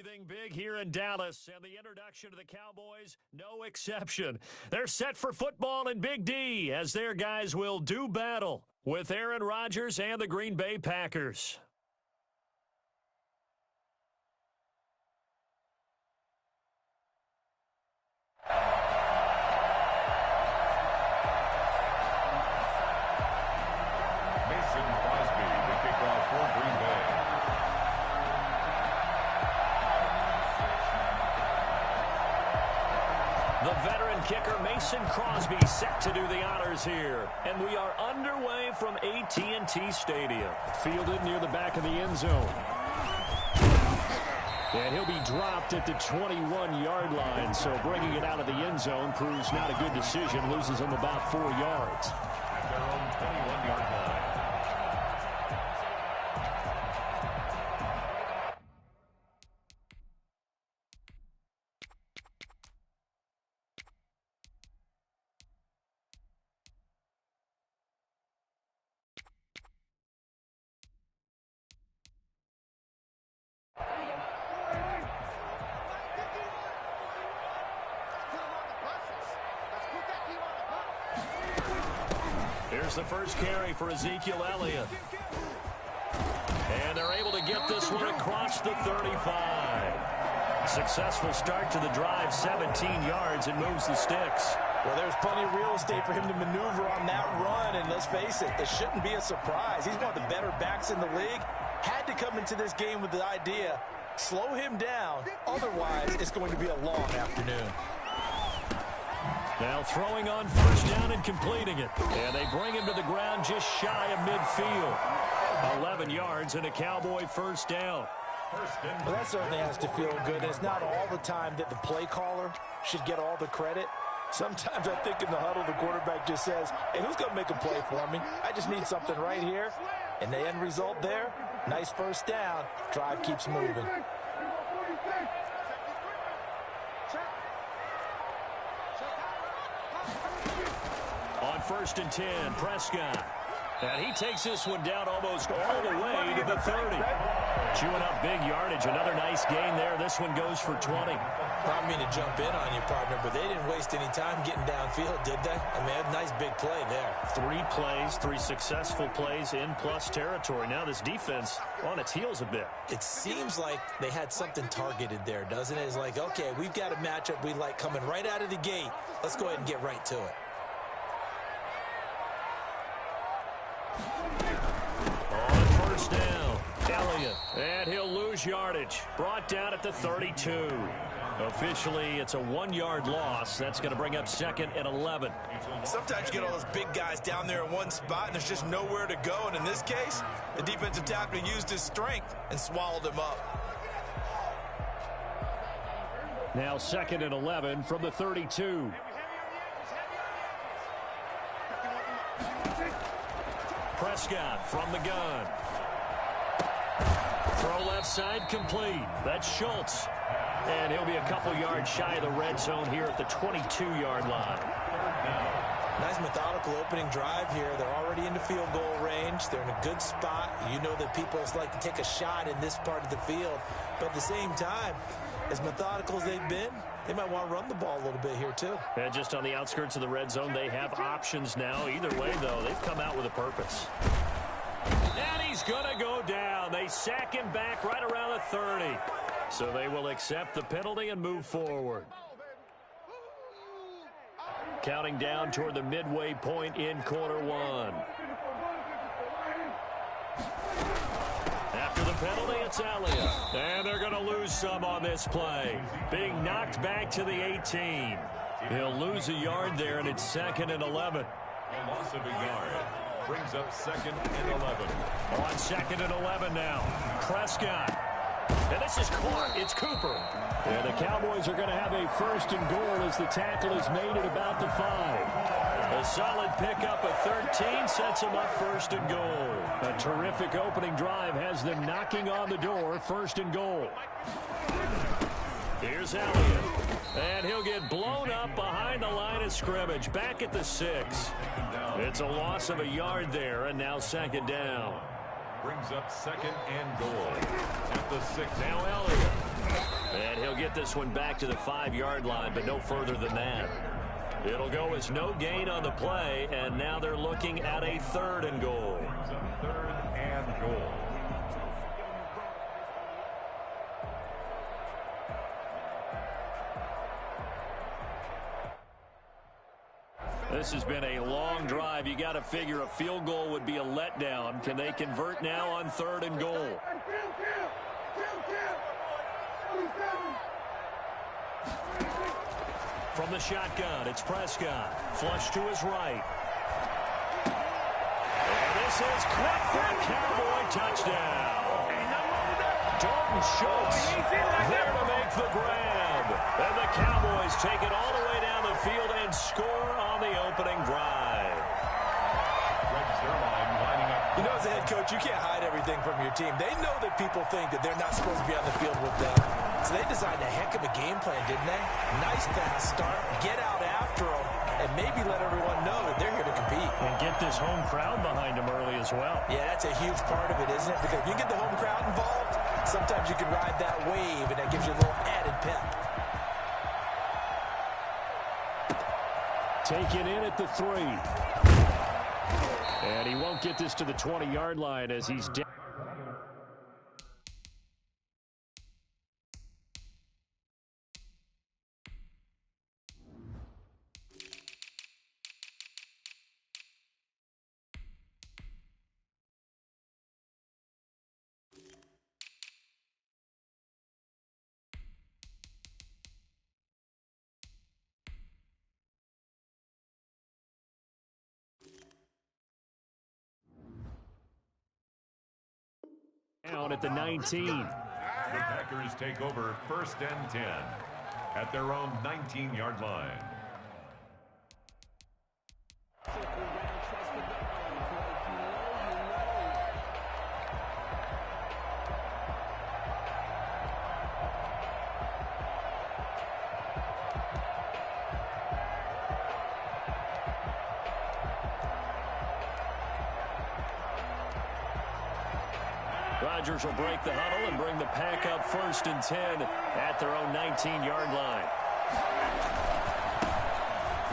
Everything big here in Dallas, and the introduction to the Cowboys, no exception. They're set for football in Big D as their guys will do battle with Aaron Rodgers and the Green Bay Packers. The veteran kicker Mason Crosby set to do the honors here. And we are underway from AT&T Stadium. Fielded near the back of the end zone. And he'll be dropped at the 21-yard line. So bringing it out of the end zone proves not a good decision. Loses him about 4 yards. At their own 21-yard line. Here's the first carry for Ezekiel Elliott. And they're able to get this one across the 35. Successful start to the drive, 17 yards, and moves the sticks. Well, there's plenty of real estate for him to maneuver on that run, and let's face it shouldn't be a surprise. He's one of the better backs in the league. Had to come into this game with the idea, slow him down, otherwise it's going to be a long afternoon. Now throwing on first down and completing it. And they bring him to the ground just shy of midfield. 11 yards and a Cowboy first down. Well, that certainly has to feel good. It's not all the time that the play caller should get all the credit. Sometimes I think in the huddle, the quarterback just says, hey, who's going to make a play for me? I just need something right here. And the end result there, nice first down. Drive keeps moving. On first and 10, Prescott. And he takes this one down almost all the way to the 30. Chewing up big yardage. Another nice gain there. This one goes for 20. I don't mean to jump in on you, partner, but they didn't waste any time getting downfield, did they? I mean, a nice big play there. 3 plays, 3 successful plays in plus territory. Now this defense on its heels a bit. It seems like they had something targeted there, doesn't it? It's like, okay, we've got a matchup we like coming right out of the gate. Let's go ahead and get right to it. On first down, Elliott, and he'll lose yardage. Brought down at the 32. Officially, it's a 1-yard loss. That's going to bring up second and 11. Sometimes you get all those big guys down there in one spot, and there's just nowhere to go. And in this case, the defensive tackle used his strength and swallowed him up. Now second and 11 from the 32. Prescott from the gun. Throw left side complete. That's Schultz. And he'll be a couple yards shy of the red zone here at the 22-yard line. Nice methodical opening drive here. They're already in the field goal range. They're in a good spot. You know that people like to take a shot in this part of the field. But at the same time, as methodical as they've been, they might want to run the ball a little bit here too. And just on the outskirts of the red zone, they have options now. Either way, though, they've come out with a purpose. And he's going to go down. They sack him back right around the 30. So they will accept the penalty and move forward. Counting down toward the midway point in quarter one. After the penalty, it's Elliott. And they're going to lose some on this play. Being knocked back to the 18. He'll lose a yard there, and it's second and 11. A loss of a yard brings up second and 11. On second and 11 now. Prescott. And this is caught. It's Cooper. And the Cowboys are going to have a first and goal as the tackle is made at about the 5. A solid pickup of 13 sets them up first and goal. A terrific opening drive has them knocking on the door, first and goal. Here's Elliott. And he'll get blown up behind the line of scrimmage, back at the 6. It's a loss of a yard there, and now second down. Brings up second and goal at the 6. Now Elliott. get this one back to the 5-yard line, but no further than that. It'll go as no gain on the play, and now they're looking at a 3rd and goal. Third and goal. This has been a long drive. You got to figure a field goal would be a letdown. Can they convert now on 3rd and goal? From the shotgun, it's Prescott. Flush to his right. And this is caught for a Cowboy touchdown. Dalton Schultz there to make the grab. And the Cowboys take it all the way down the field and score on the opening drive. You know, as a head coach, you can't hide everything from your team. They know that people think that they're not supposed to be on the field with them. So they designed a heck of a game plan, didn't they? Nice fast start, get out after them, and maybe let everyone know that they're here to compete. And get this home crowd behind them early as well. Yeah, that's a huge part of it, isn't it? Because if you get the home crowd involved, sometimes you can ride that wave, and that gives you a little added pep. Taken in at the 3. And he won't get this to the 20-yard line as he's down. Down at the 19. The Packers take over 1st and 10 at their own 19-yard line. Rodgers will break the huddle and bring the Pack up 1st and 10 at their own 19-yard line.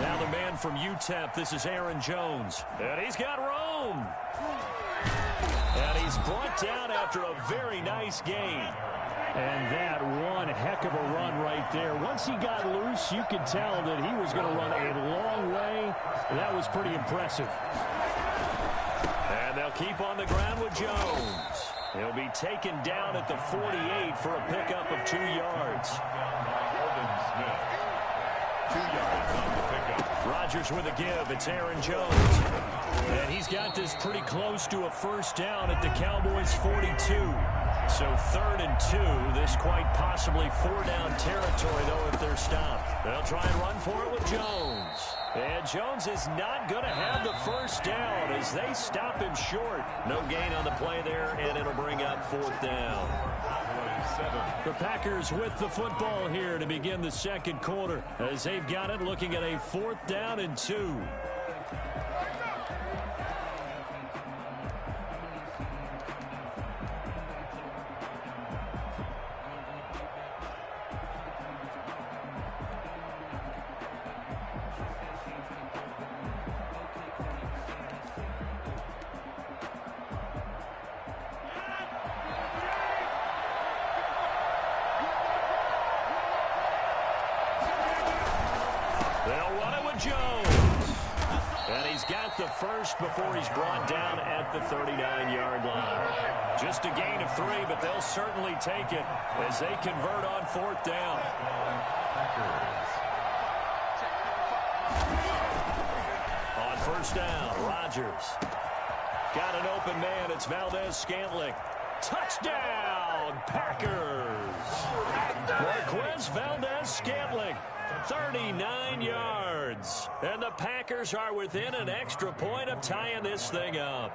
Now the man from UTEP, this is Aaron Jones. And he's got Rome. And he's brought down after a very nice gain. And that one heck of a run right there. Once he got loose, you could tell that he was going to run a long way. That was pretty impressive. And they'll keep on the ground with Jones. He'll be taken down at the 48 for a pickup of 2 yards. 2 yards on the pickup. Rodgers with a give. It's Aaron Jones. And he's got this pretty close to a 1st down at the Cowboys' 42. So 3rd and 2. This quite possibly 4-down territory, though, if they're stopped. They'll try and run for it with Jones. And Jones is not going to have the 1st down as they stop him short. No gain on the play there, and it'll bring up 4th down. The Packers with the football here to begin the 2nd quarter as they've got it looking at a 4th down and 2. The first before he's brought down at the 39-yard line. Just a gain of 3, but they'll certainly take it as they convert on 4th down. On 1st down, Rodgers. Got an open man. It's Valdez-Scantling. Touchdown, Packers. Marquez Valdez-Scantling. 39 yards. And the Packers are within an extra point of tying this thing up.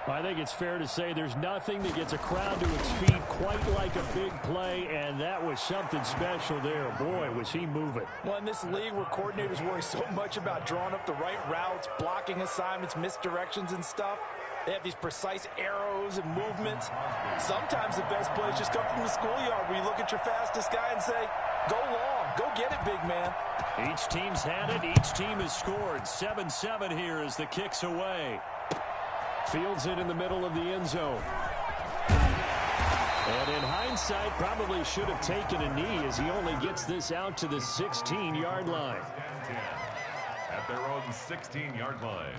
I think it's fair to say there's nothing that gets a crowd to its feet quite like a big play, and that was something special there. Boy, was he moving. Well, in this league where coordinators worry so much about drawing up the right routes, blocking assignments, misdirections and stuff, They have these precise arrows and movements. Sometimes the best plays just come from the schoolyard where you look at your fastest guy and say, go long, go get it, big man. Each team's had it. Each team has scored. 7-7 here as the kick's away. Fields it in the middle of the end zone. And in hindsight, probably should have taken a knee as he only gets this out to the 16-yard line. At their own 16-yard line.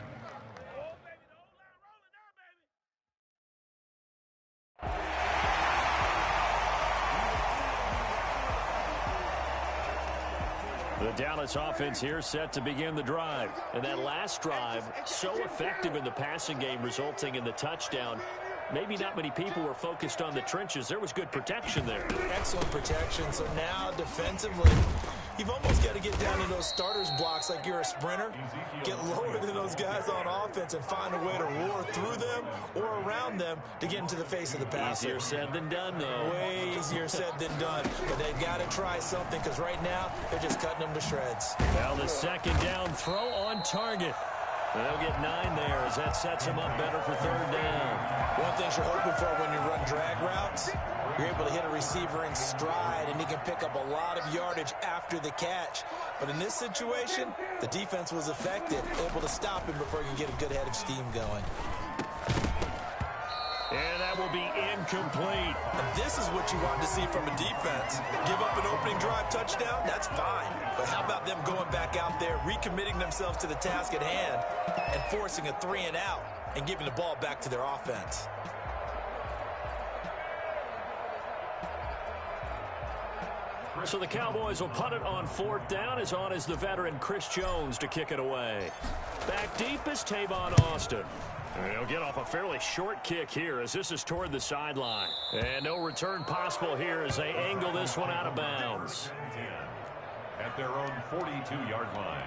The Dallas offense here set to begin the drive. And that last drive, so effective in the passing game, resulting in the touchdown. Maybe not many people were focused on the trenches. There was good protection there. Excellent protection. So now defensively, you've almost got to get down to those starters blocks like you're a sprinter. Get lower than those guys on offense and find a way to roar through them or around them to get into the face of the passer. Easier said than done, though. Way easier said than done. But they've got to try something because right now they're just cutting them to shreds. Now the second down throw on target. They'll get 9 there as that sets them up better for third down. One thing you're hoping for when you run drag routes, you're able to hit a receiver in stride, and he can pick up a lot of yardage after the catch. But in this situation, the defense was effective, able to stop him before he can get a good head of steam going. And that will be incomplete. And this is what you want to see from a defense. Give up an opening drive touchdown, that's fine. But how about them going back out there, recommitting themselves to the task at hand, and forcing a 3-and-out and giving the ball back to their offense? So the Cowboys will punt it on fourth down. As on is the veteran Chris Jones to kick it away. Back deep is Tavon Austin. And he'll get off a fairly short kick here as this is toward the sideline. And no return possible here as they angle this one out of bounds. At their own 42-yard line.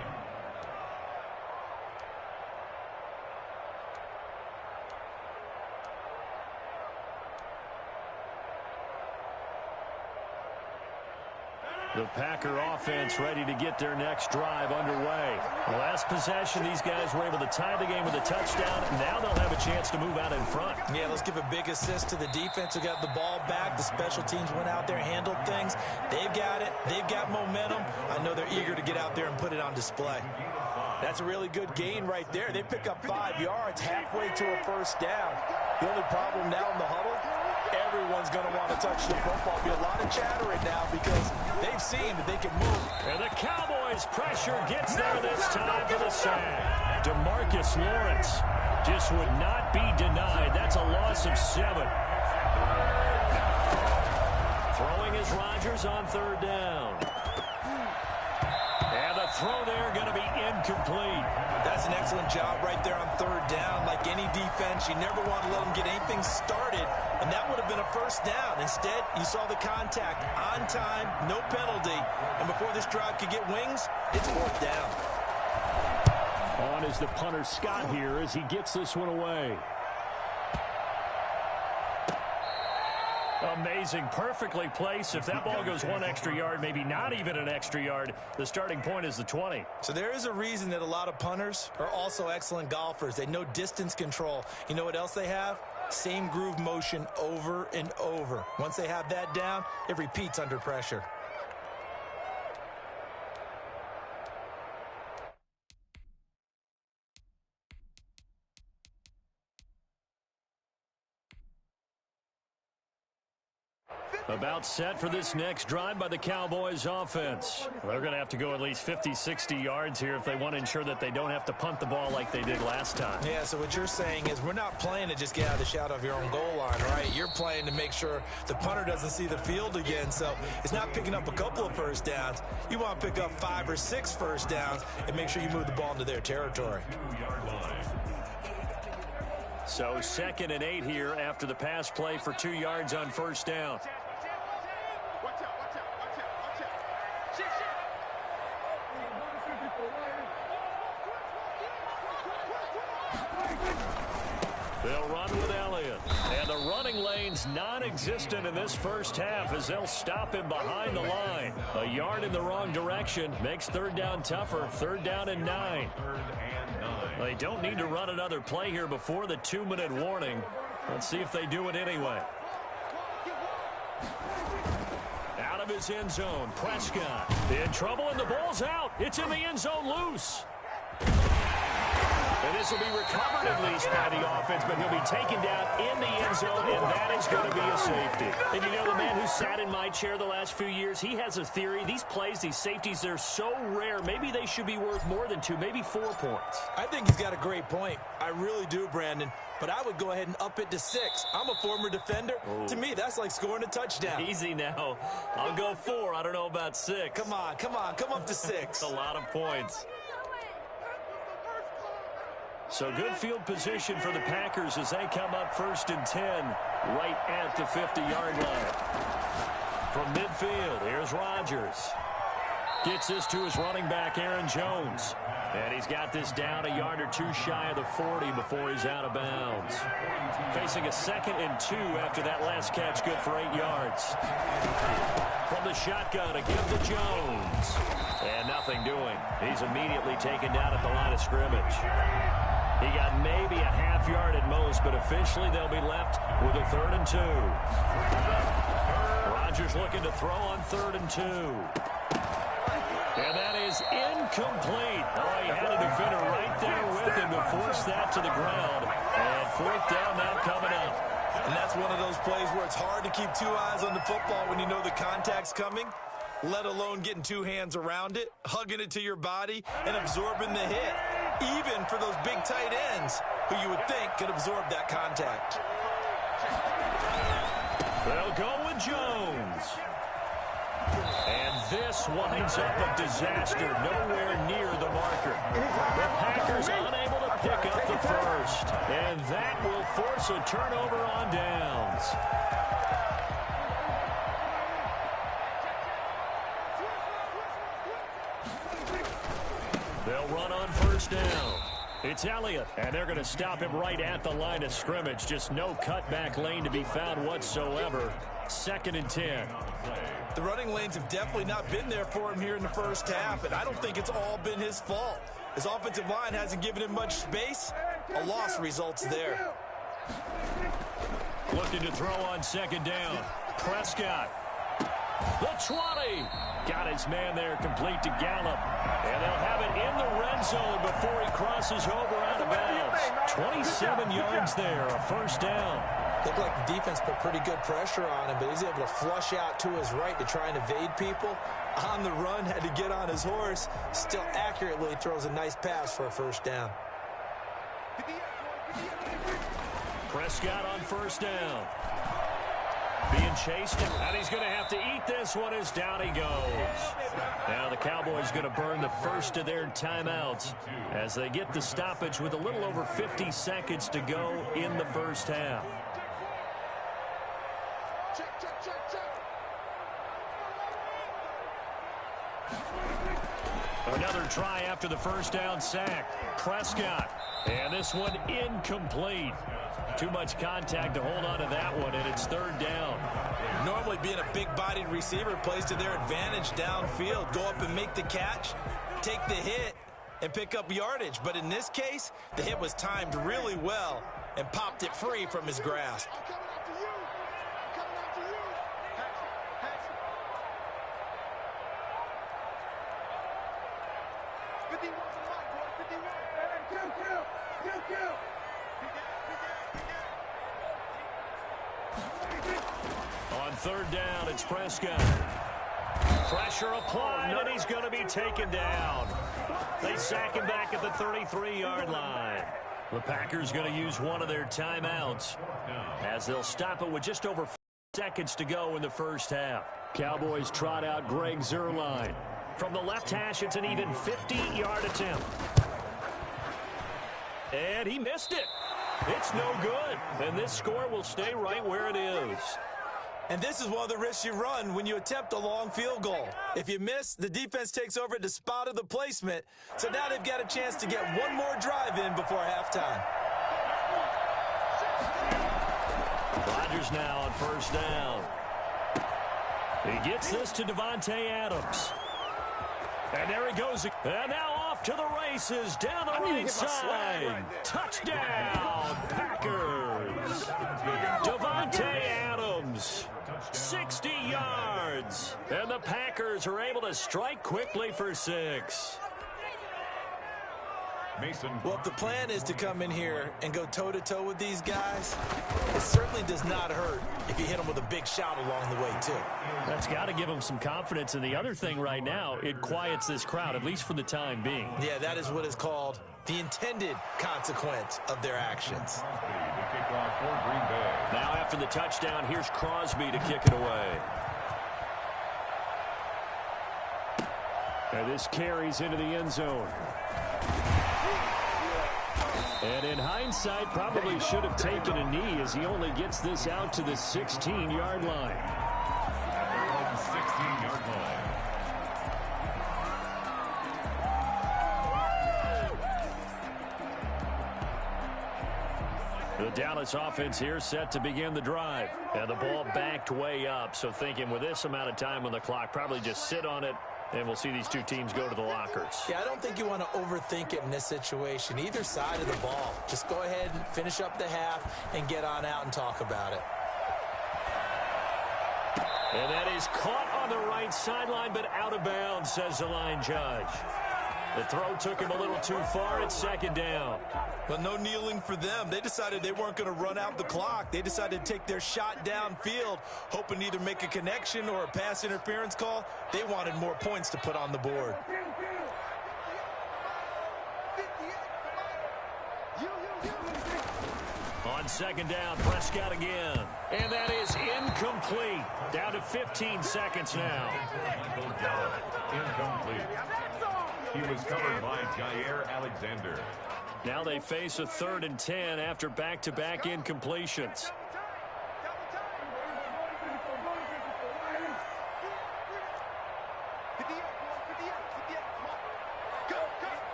The Packer offense ready to get their next drive underway. Last possession, these guys were able to tie the game with a touchdown. Now they'll have a chance to move out in front. Yeah, let's give a big assist to the defense who got the ball back. The special teams went out there, handled things. They've got it. They've got momentum. I know they're eager to get out there and put it on display. That's a really good gain right there. They pick up 5 yards halfway to a first down. The only problem now in the huddle, everyone's going to want to touch the football. There'll be a lot of chatter right now because they've seen that they can move. And the Cowboys' pressure gets there this time for the sack. DeMarcus Lawrence just would not be denied. That's a loss of 7. Throwing is Rodgers on third down. And the throw there going to be incomplete. That's an excellent job right there on third down. Like any defense, you never want to let them get anything started, and that would have been a first down. Instead, you saw the contact on time, no penalty, and before this drive could get wings, it's fourth down. On is the punter Scott here as he gets this one away. Amazing, perfectly placed. If that ball goes 1 extra yard, maybe not even an extra yard, the starting point is the 20. So there is a reason that a lot of punters are also excellent golfers. They know distance control. You know what else they have? Same groove motion over and over. Once they have that down, it repeats under pressure. About set for this next drive by the Cowboys offense. They're going to have to go at least 50, 60 yards here if they want to ensure that they don't have to punt the ball like they did last time. Yeah, so what you're saying is we're not playing to just get out of the shadow of your own goal line, right? You're playing to make sure the punter doesn't see the field again. So it's not picking up a couple of first downs. You want to pick up 5 or 6 first downs and make sure you move the ball into their territory. So 2nd and 8 here after the pass play for 2 yards on first down. They'll run with Elliott. And the running lane's non-existent in this first half as they'll stop him behind the line. A yard in the wrong direction makes third down tougher. Third down and 9. They don't need to run another play here before the 2-minute warning. Let's see if they do it anyway. Out of his end zone, Prescott in trouble, and the ball's out. It's in the end zone loose. And this will be recovered at least by the offense, but he'll be taken down in the end zone, and that is going to be a safety. And you know, the man who sat in my chair the last few years, he has a theory. These plays, these safeties, they're so rare. Maybe they should be worth more than 2, maybe 4 points. I think he's got a great point. I really do, Brandon. But I would go ahead and up it to 6. I'm a former defender. Ooh. To me, that's like scoring a touchdown. Easy now. I'll go 4. I don't know about 6. Come on. Come up to 6. A lot of points. So good field position for the Packers as they come up 1st and 10 right at the 50-yard line. From midfield, here's Rodgers. Gets this to his running back, Aaron Jones. And he's got this down a yard or 2 shy of the 40 before he's out of bounds. Facing a 2nd and 2 after that last catch, good for 8 yards. From the shotgun, a give to Jones. And nothing doing. He's immediately taken down at the line of scrimmage. He got maybe a half yard at most, but officially they'll be left with a 3rd and 2. Rodgers looking to throw on 3rd and 2. And that is incomplete. Oh, he had a defender right there with him to force that to the ground. And 4th down now coming up. And that's one of those plays where it's hard to keep 2 eyes on the football when you know the contact's coming, let alone getting 2 hands around it, hugging it to your body, and absorbing the hit, even for those big tight ends who you would think could absorb that contact. They'll go with Jones. And this winds up a disaster nowhere near the marker. The Packers unable to pick up the first. And that will force a turnover on downs. They'll run on 1st down. It's Elliott, and they're going to stop him right at the line of scrimmage. Just no cutback lane to be found whatsoever. 2nd and 10. The running lanes have definitely not been there for him here in the first half, and I don't think it's all been his fault. His offensive line hasn't given him much space. A loss results there. Looking to throw on 2nd down. Prescott. The 20. Got his man there complete to Gallup. And they'll have it in the red zone before he crosses over out of bounds. 27 yards there, a 1st down. Looked like the defense put pretty good pressure on him, but he's able to flush out to his right to try and evade people. On the run, had to get on his horse. Still accurately throws a nice pass for a 1st down. Prescott on 1st down. Being chased, and he's going to have to eat this one as down he goes. Now the Cowboys going to burn the first of their timeouts as they get the stoppage with a little over 50 seconds to go in the first half. Another try after the 1st down sack. Prescott. And this one incomplete. Too much contact to hold on to that one, and it's 3rd down. Normally being a big-bodied receiver plays to their advantage downfield. Go up and make the catch, take the hit, and pick up yardage. But in this case, the hit was timed really well and popped it free from his grasp. On 3rd down, it's Prescott. Pressure applied, and he's going to be taken down. They sack him back at the 33-yard line. The Packers going to use one of their timeouts as they'll stop it with just over 4 seconds to go in the first half. Cowboys trot out Greg Zuerlein. From the left hash, it's an even 50-yard attempt. And he missed it. It's no good. And this score will stay right where it is. And this is one of the risks you run when you attempt a long field goal. If you miss, the defense takes over at the spot of the placement. So now they've got a chance to get one more drive in before halftime. Chargers now on first down. He gets this to Davante Adams. And there he goes. And now off to the races down the right side. Touchdown, Packers. Davante Adams, 60 yards. And the Packers are able to strike quickly for 6. Well, if the plan is to come in here and go toe-to-toe with these guys, it certainly does not hurt if you hit them with a big shout along the way, too. That's got to give them some confidence. And the other thing right now, it quiets this crowd, at least for the time being. Yeah, that is what is called the intended consequence of their actions. Now after the touchdown, here's Crosby to kick it away. And this carries into the end zone. And in hindsight, probably should have taken a knee as he only gets this out to the 16-yard line. 16-yard line. The Dallas offense here set to begin the drive. And the ball backed way up, so thinking with this amount of time on the clock, probably just sit on it, and we'll see these two teams go to the lockers. Yeah, I don't think you want to overthink it in this situation. Either side of the ball. Just go ahead and finish up the half and get on out and talk about it. And that is caught on the right sideline, but out of bounds, says the line judge. The throw took him a little too far. It's second down. But no kneeling for them. They decided they weren't going to run out the clock. They decided to take their shot downfield, hoping to either make a connection or a pass interference call. They wanted more points to put on the board. On second down, Prescott again. And that is incomplete. Down to 15 seconds now. Incomplete. He was covered by Jair Alexander. Now they face a 3rd and 10 after back-to-back incompletions.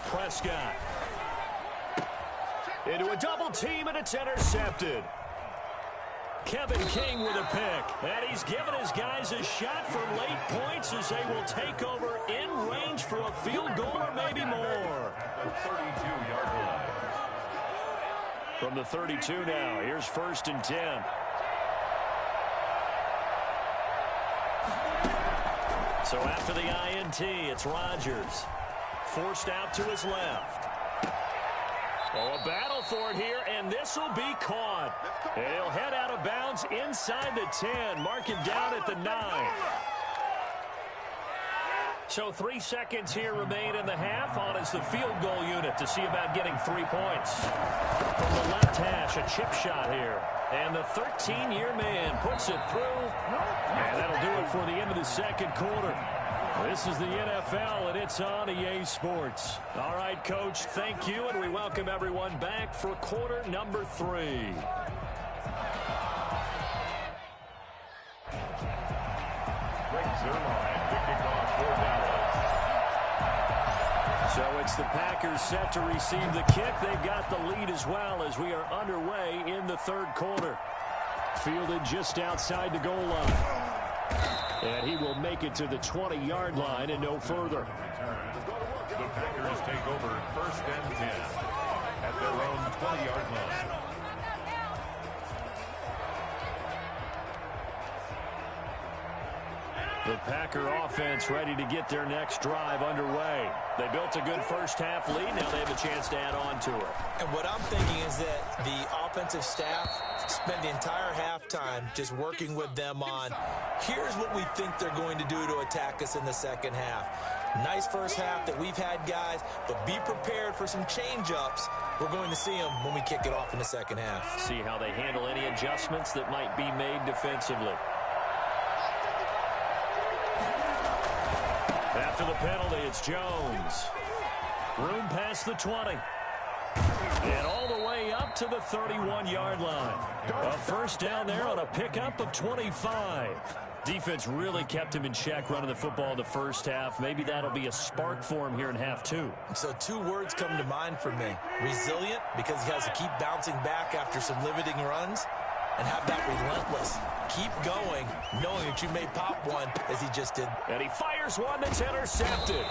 Prescott. Into a double team, and it's intercepted. Kevin King with a pick. And he's given his guys a shot for late points as they will take over in range for a field goal or maybe more. 32-yard line. From the 32 now, here's 1st and 10. So after the INT, it's Rodgers. Forced out to his left. Oh, a battle for it here, and this will be caught. And he'll head out of bounds inside the 10, mark him down at the 9. So 3 seconds here remain in the half. On is the field goal unit to see about getting 3 points. From the left hash, a chip shot here. And the 13-year man puts it through. And that'll do it for the end of the second quarter. This is the NFL, and it's on EA Sports. All right, Coach, thank you, and we welcome everyone back for quarter number 3. So it's the Packers set to receive the kick. They've got the lead as well as we are underway in the third quarter. Fielded just outside the goal line. And he will make it to the 20-yard line and no further. The Packers take over 1st and 10 at their own 20-yard line. The Packer offense ready to get their next drive underway. They built a good first half lead. Now they have a chance to add on to it. And what I'm thinking is that the offensive staff spent the entire halftime just working with them on, here's what we think they're going to do to attack us in the second half. Nice first half that we've had, guys, but be prepared for some change-ups. We're going to see them when we kick it off in the second half. See how they handle any adjustments that might be made defensively. After the penalty, it's Jones. Room past the 20. And all the way up to the 31-yard line. A first down there on a pickup of 25. Defense really kept him in check running the football in the first half. Maybe that'll be a spark for him here in half two. So two words come to mind for me. Resilient, because he has to keep bouncing back after some limiting runs. And have that relentless. Keep going, knowing that you may pop one, as he just did. And he fires one that's intercepted.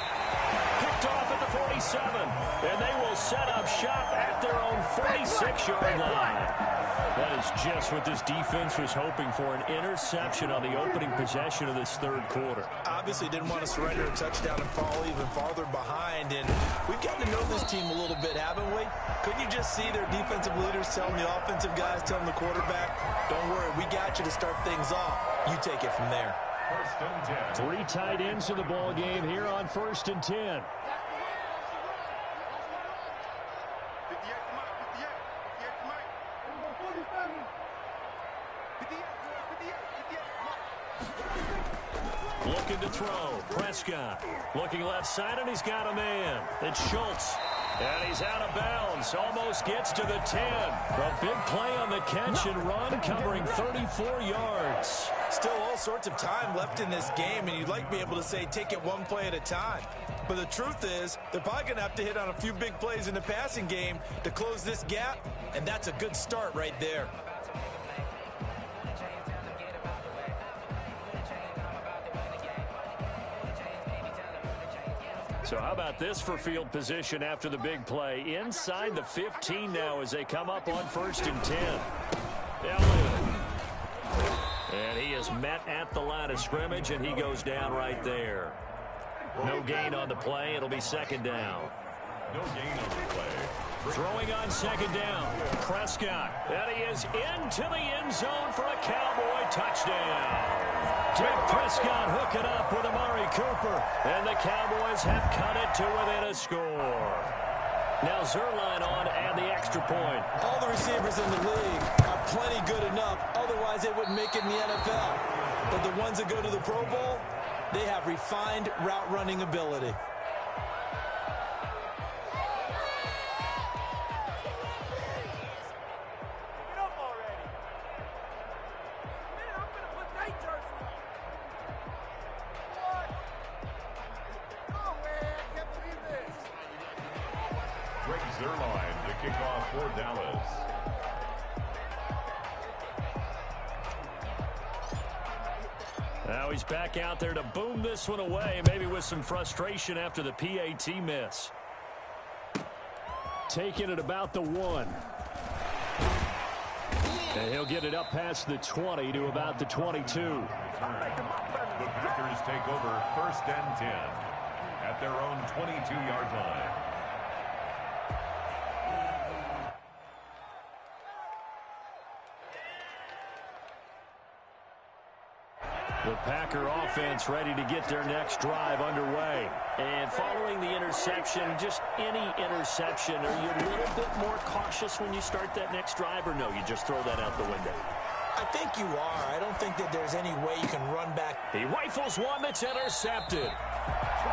Picked off at the 47. And they will set up shop at their own 46-yard line. That is just what this defense was hoping for, an interception on the opening possession of this third quarter. Obviously didn't want to surrender a touchdown and fall even farther behind. And we've gotten to know this team a little bit, haven't we? Couldn't you just see their defensive leaders telling the offensive guys, telling the quarterback, don't worry, we got you to start things off. You take it from there. First and 10. 3 tight ends in the ball game here on 1st and 10. Looking to throw. Prescott looking left side, and he's got a man. It's Schultz. And he's out of bounds. Almost gets to the 10. A big play on the catch and run, covering 34 yards. Still all sorts of time left in this game, and you'd like to be able to say take it one play at a time. But the truth is, they're probably going to have to hit on a few big plays in the passing game to close this gap, and that's a good start right there. So how about this for field position after the big play? Inside the 15 now as they come up on 1st and 10. Elliott. And he is met at the line of scrimmage, and he goes down right there. No gain on the play. It'll be 2nd down. No gain on the play. Throwing on 2nd down. Prescott. And he is into the end zone for a Cowboy touchdown. Dak Prescott hooking up with Amari Cooper. And the Cowboys have cut it to within a score. Now Zerline on and the extra point. All the receivers in the league are plenty good enough. Otherwise, they wouldn't make it in the NFL. But the ones that go to the Pro Bowl, they have refined route running ability. Zerline to kick off for Dallas. Now he's back out there to boom this one away, maybe with some frustration after the PAT miss. Taking it about the 1. And he'll get it up past the 20 to about the 22. The Packers take over 1st and 10 at their own 22-yard line. The Packer offense ready to get their next drive underway. And following the interception, just any interception, are you a little bit more cautious when you start that next drive, or no, you just throw that out the window? I think you are. I don't think that there's any way you can run back. He rifles one that's intercepted.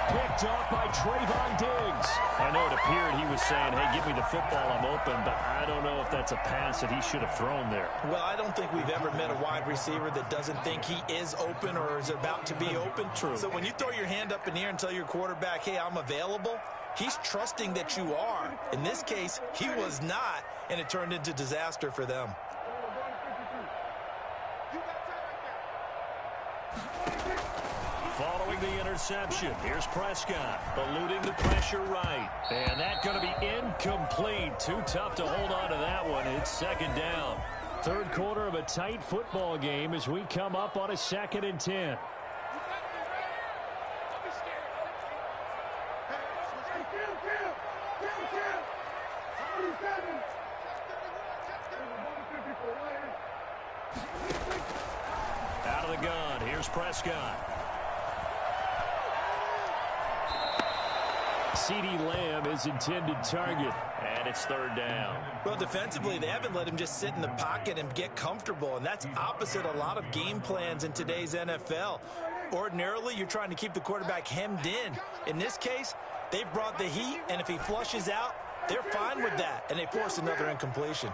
Picked off by Trayvon Diggs. I know it appeared he was saying, hey, give me the football, I'm open, but I don't know if that's a pass that he should have thrown there. Well, I don't think we've ever met a wide receiver that doesn't think he is open or is about to be open. True. So when you throw your hand up in the air and tell your quarterback, hey, I'm available, he's trusting that you are. In this case, he was not, and it turned into disaster for them. Following the interception, here's Prescott, eluding the pressure right. And that's going to be incomplete. Too tough to hold on to that one. It's 2nd down. Third quarter of a tight football game as we come up on a 2nd and 10. Out of the gun, here's Prescott. CeeDee Lamb is intended target, and it's 3rd down. Well, defensively, they haven't let him just sit in the pocket and get comfortable, and that's opposite a lot of game plans in today's NFL. Ordinarily, you're trying to keep the quarterback hemmed in. In this case, they brought the heat, and if he flushes out, they're fine with that, and they force another incompletion.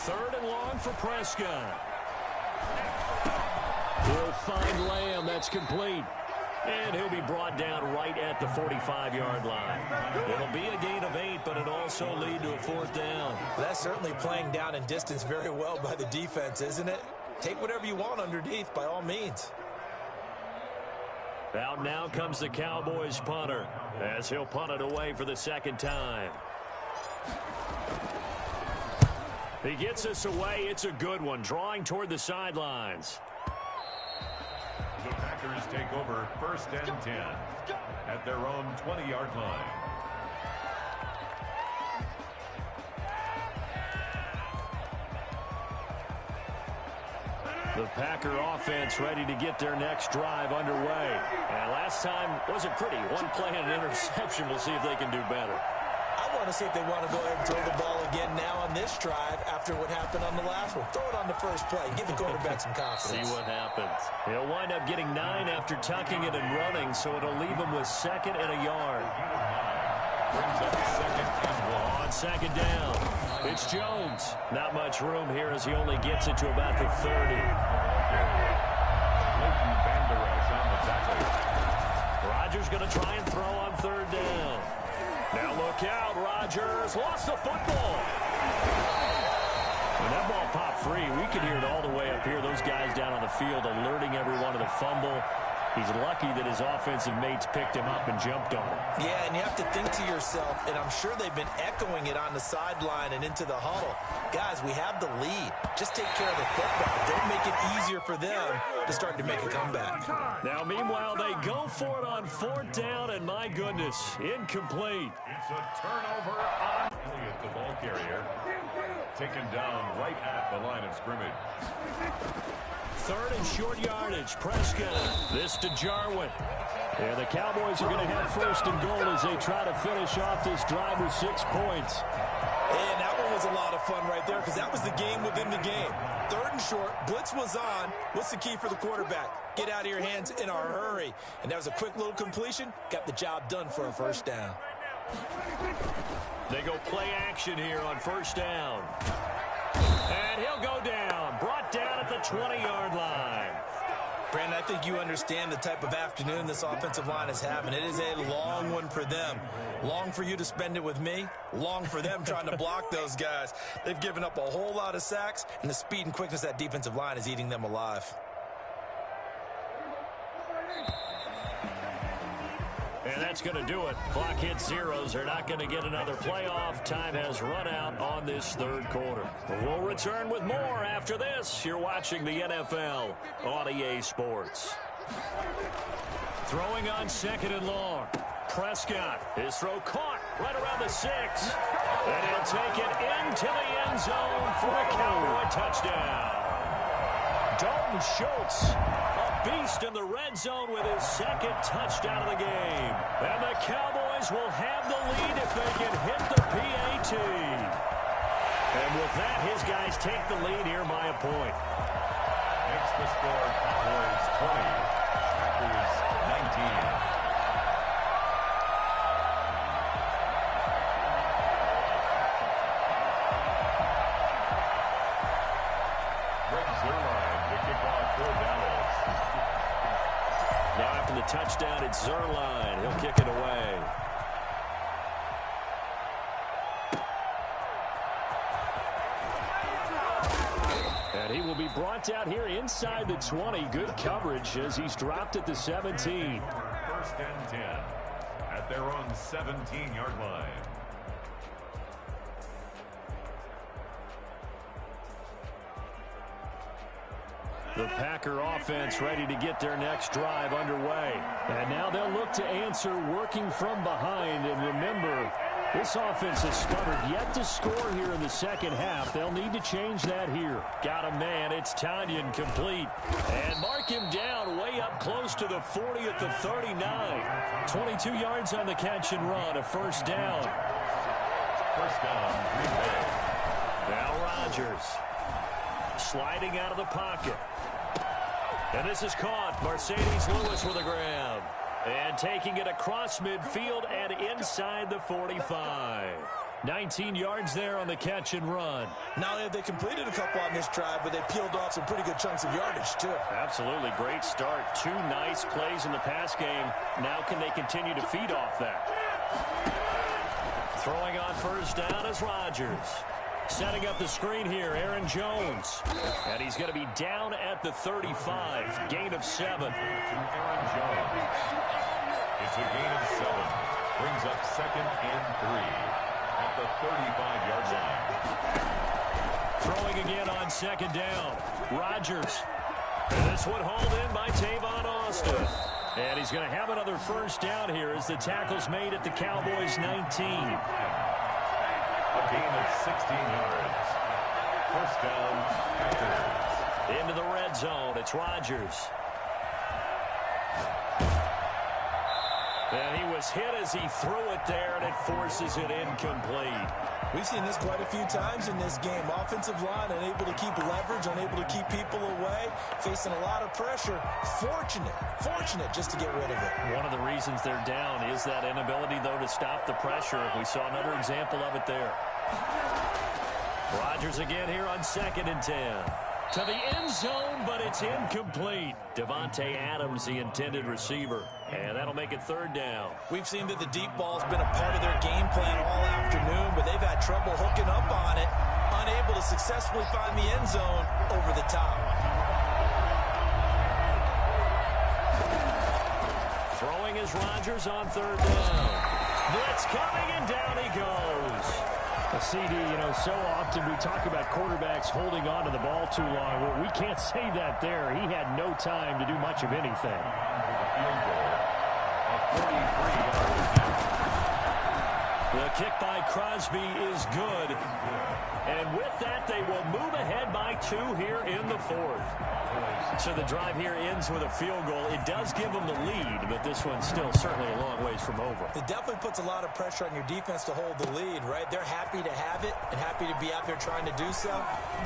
Third and long for Prescott. He'll find Lamb. That's complete. And he'll be brought down right at the 45-yard line. It'll be a gain of 8, but it'll also lead to a fourth down. That's certainly playing down in distance very well by the defense, isn't it? Take whatever you want underneath, by all means. Out now comes the Cowboys punter, as he'll punt it away for the second time. He gets us away. It's a good one, drawing toward the sidelines. The Packers take over first and 10 at their own 20-yard line. The Packer offense ready to get their next drive underway. And last time wasn't pretty. One play and an interception. We'll see if they can do better. I want to see if they want to go ahead and throw the ball again now on this drive after what happened on the last one. Throw it on the first play. Give the quarterback some confidence. See what happens. He'll wind up getting 9 after tucking it and running, so it'll leave him with 2nd and a yard. Brings up second and 1. On second down, it's Jones. Not much room here as he only gets it to about the 30. Rodgers going to try and throw on third down. Now look out, Rodgers lost the football. When that ball popped free, we could hear it all the way up here. Those guys down on the field alerting everyone of the fumble. He's lucky that his offensive mates picked him up and jumped on him. Yeah, and you have to think to yourself, and I'm sure they've been echoing it on the sideline and into the huddle. Guys, we have the lead. Just take care of the football. Don't make it easier for them to start to make a comeback. Now, meanwhile, they go for it on fourth down, and my goodness, incomplete. It's a turnover on Elliott, the ball carrier, taken down right at the line of scrimmage. Third and short yardage. Prescott. This to Jarwin. And the Cowboys are going to have first and goal as they try to finish off this drive with 6 points. And that one was a lot of fun right there because that was the game within the game. Third and short. Blitz was on. What's the key for the quarterback? Get out of your hands in a hurry. And that was a quick little completion. Got the job done for a first down. They go play action here on first down. And he'll go down. Brought down at the 20-yard line. Brandon, I think you understand the type of afternoon this offensive line is having. It is a long one for them. Long for you to spend it with me. Long for them trying to block those guys. They've given up a whole lot of sacks, and the speed and quickness of that defensive line is eating them alive. And that's going to do it. Clock hits zeros. They're not going to get another playoff. Time has run out on this third quarter. We'll return with more after this. You're watching the NFL on EA Sports. Throwing on second and long. Prescott. His throw caught right around the 6. And he'll take it into the end zone for a Cowboy touchdown. Dalton Schultz, a beast in the red zone with his second touchdown of the game. And the Cowboys will have the lead if they can hit the PAT. And with that, his guys take the lead here by a point. Makes the score Cowboys 20, Packers 19. Now after the touchdown, it's Zerline. He'll kick it away. And he will be brought down here inside the 20. Good coverage as he's dropped at the 17. First and 10 at their own 17-yard line. The Packer offense ready to get their next drive underway. And now they'll look to answer working from behind. And remember, this offense has sputtered yet to score here in the second half. They'll need to change that here. Got a man. It's Tanyan complete. And mark him down way up close to the 40 at the 39. 22 yards on the catch and run. A first down. First down. Now Rodgers. Sliding out of the pocket. And this is caught. Mercedes Lewis with a grab. And taking it across midfield and inside the 45. 19 yards there on the catch and run. Not only have they completed a couple on this drive, but they peeled off some pretty good chunks of yardage, too. Absolutely. Great start. 2 nice plays in the pass game. Now can they continue to feed off that? Throwing on first down is Rodgers. Setting up the screen here, Aaron Jones. And he's going to be down at the 35. Gain of 7. Aaron Jones. It's a gain of 7. Brings up 2nd and 3 at the 35-yard line. Throwing again on 2nd down. Rodgers. And this one hauled in by Tavon Austin. And he's going to have another first down here as the tackle's made at the Cowboys' 19. A gain of 16 yards. First down, Packers. Into the red zone. It's Rodgers. And he was hit as he threw it there, and it forces it incomplete. We've seen this quite a few times in this game. Offensive line unable to keep leverage, unable to keep people away, facing a lot of pressure. Fortunate just to get rid of it. One of the reasons they're down is that inability, though, to stop the pressure. We saw another example of it there. Rodgers again here on 2nd and 10. To the end zone, but it's incomplete. Devontae Adams, the intended receiver. And that'll make it 3rd down. We've seen that the deep ball's been a part of their game plan all afternoon, but they've had trouble hooking up on it. Unable to successfully find the end zone over the top. Throwing is Rodgers on 3rd down. Blitz coming, and down he goes. A CD, so often we talk about quarterbacks holding on to the ball too long. Well, we can't say that there. He had no time to do much of anything. The kick by Crosby is good. And with that, they will move ahead by 2 here in the 4th. So the drive here ends with a field goal. It does give them the lead, but this one's still certainly a long ways from over. It definitely puts a lot of pressure on your defense to hold the lead, right? They're happy to have it and happy to be out there trying to do so.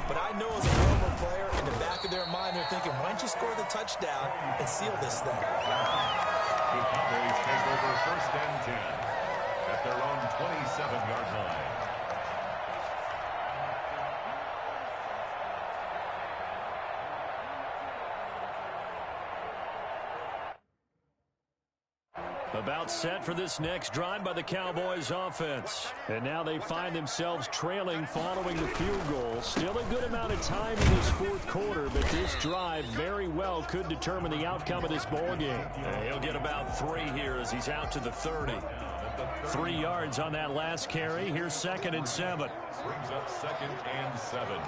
But I know as a former player, in the back of their mind, they're thinking, why don't you score the touchdown and seal this thing? The Cowboys take over 1st and 10 at their own 27-yard line. About set for this next drive by the Cowboys offense. And now they find themselves trailing following the field goal. Still a good amount of time in this 4th quarter, but this drive very well could determine the outcome of this ball game. And he'll get about 3 here as he's out to the 30. 3 yards on that last carry. Here's 2nd and 7. Brings up 2nd and 7.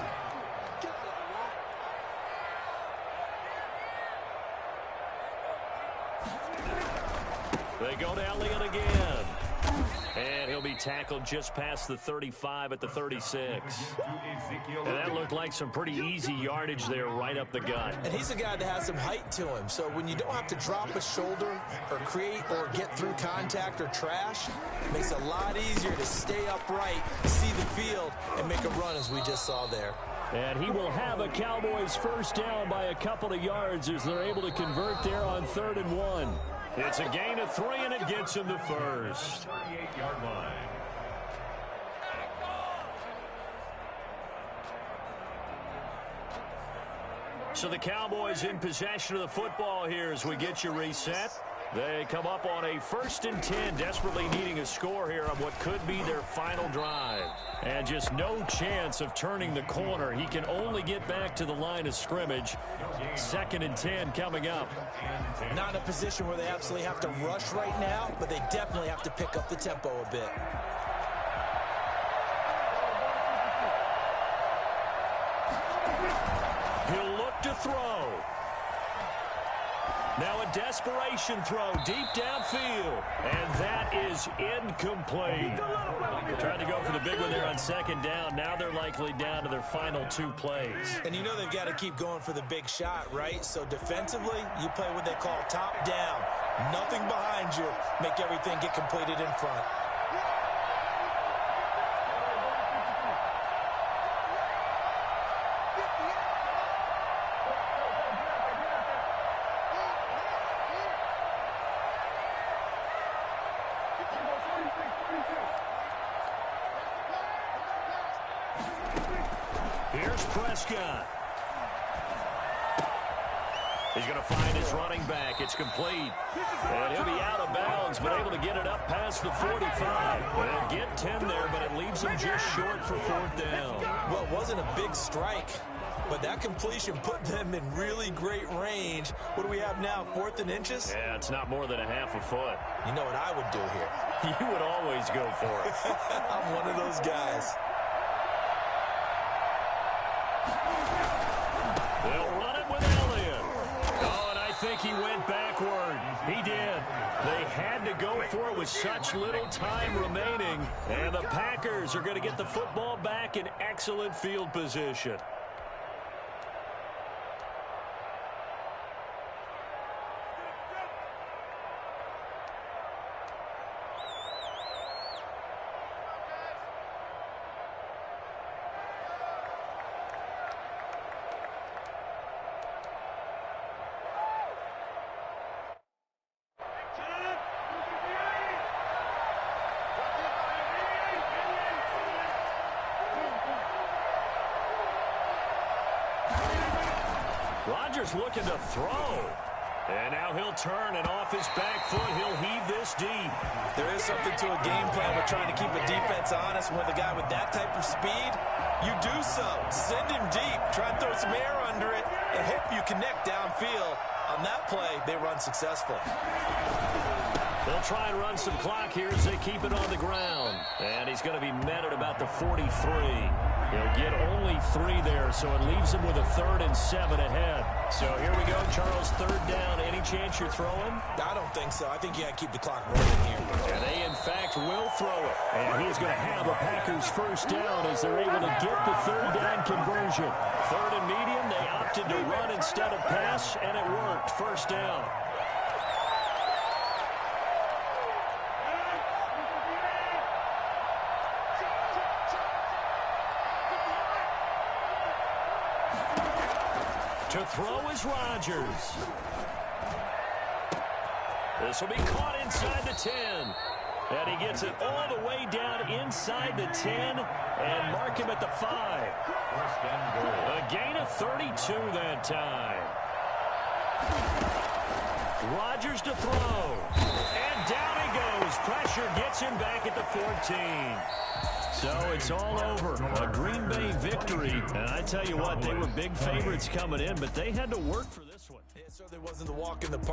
They go to Elliott again. And he'll be tackled just past the 35 at the 36. And that looked like some pretty easy yardage there right up the gut. And he's a guy that has some height to him. So when you don't have to drop a shoulder or create or get through contact or trash, it makes it a lot easier to stay upright, see the field, and make a run as we just saw there. And he will have a Cowboys first down by a couple of yards as they're able to convert there on 3rd and 1. It's a gain of 3, and it gets him the first. 38-yard line. So the Cowboys in possession of the football here as we get you reset. They come up on a 1st and 10, desperately needing a score here on what could be their final drive. And just no chance of turning the corner. He can only get back to the line of scrimmage. 2nd and 10 coming up. Not in a position where they absolutely have to rush right now, but they definitely have to pick up the tempo a bit. He'll look to throw. Now a desperation throw deep downfield. And that is incomplete. Trying to go for the big one there on 2nd down. Now they're likely down to their final 2 plays. And you know they've got to keep going for the big shot, right? So defensively, you play what they call top down. Nothing behind you. Make everything get completed in front. Here's Prescott. He's going to find his running back. It's complete. And he'll be out of bounds, but able to get it up past the 45. They'll get 10 there, but it leaves him just short for 4th down. Well, it wasn't a big strike, but that completion put them in really great range. What do we have now, 4th and inches? Yeah, it's not more than a half a foot. You know what I would do here? You would always go for it. I'm one of those guys. They'll run it with Elliott. Oh, and I think he went backward. He did. They had to go for it with such little time remaining. And the Packers are going to get the football back in excellent field position. Rodgers looking to throw. And now he'll turn, and off his back foot, he'll heave this deep. There is something to a game plan with trying to keep a defense honest. With a guy with that type of speed, you do so. Send him deep. Try and throw some air under it, and hope you connect downfield. On that play, they run successful. They'll try and run some clock here as they keep it on the ground. And he's going to be met at about the 43. He'll get only 3 there, so it leaves him with a 3rd and 7 ahead. So here we go, Charles, 3rd down. Any chance you're throwing? I don't think so. I think you got to keep the clock running here. And they, in fact, will throw it. And he's going to have a Packers 1st down as they're able to get the 3rd down conversion. 3rd and medium, they opted to run instead of pass, and it worked. 1st down. To throw is Rodgers. This will be caught inside the 10. And he gets it all the way down inside the 10 and mark him at the 5. A gain of 32 that time. Rodgers to throw. And down he goes. Pressure gets him back at the 14. So it's all over. A Green Bay victory. And I tell you what, they were big favorites coming in, but they had to work for this one. It certainly wasn't the walk in the park.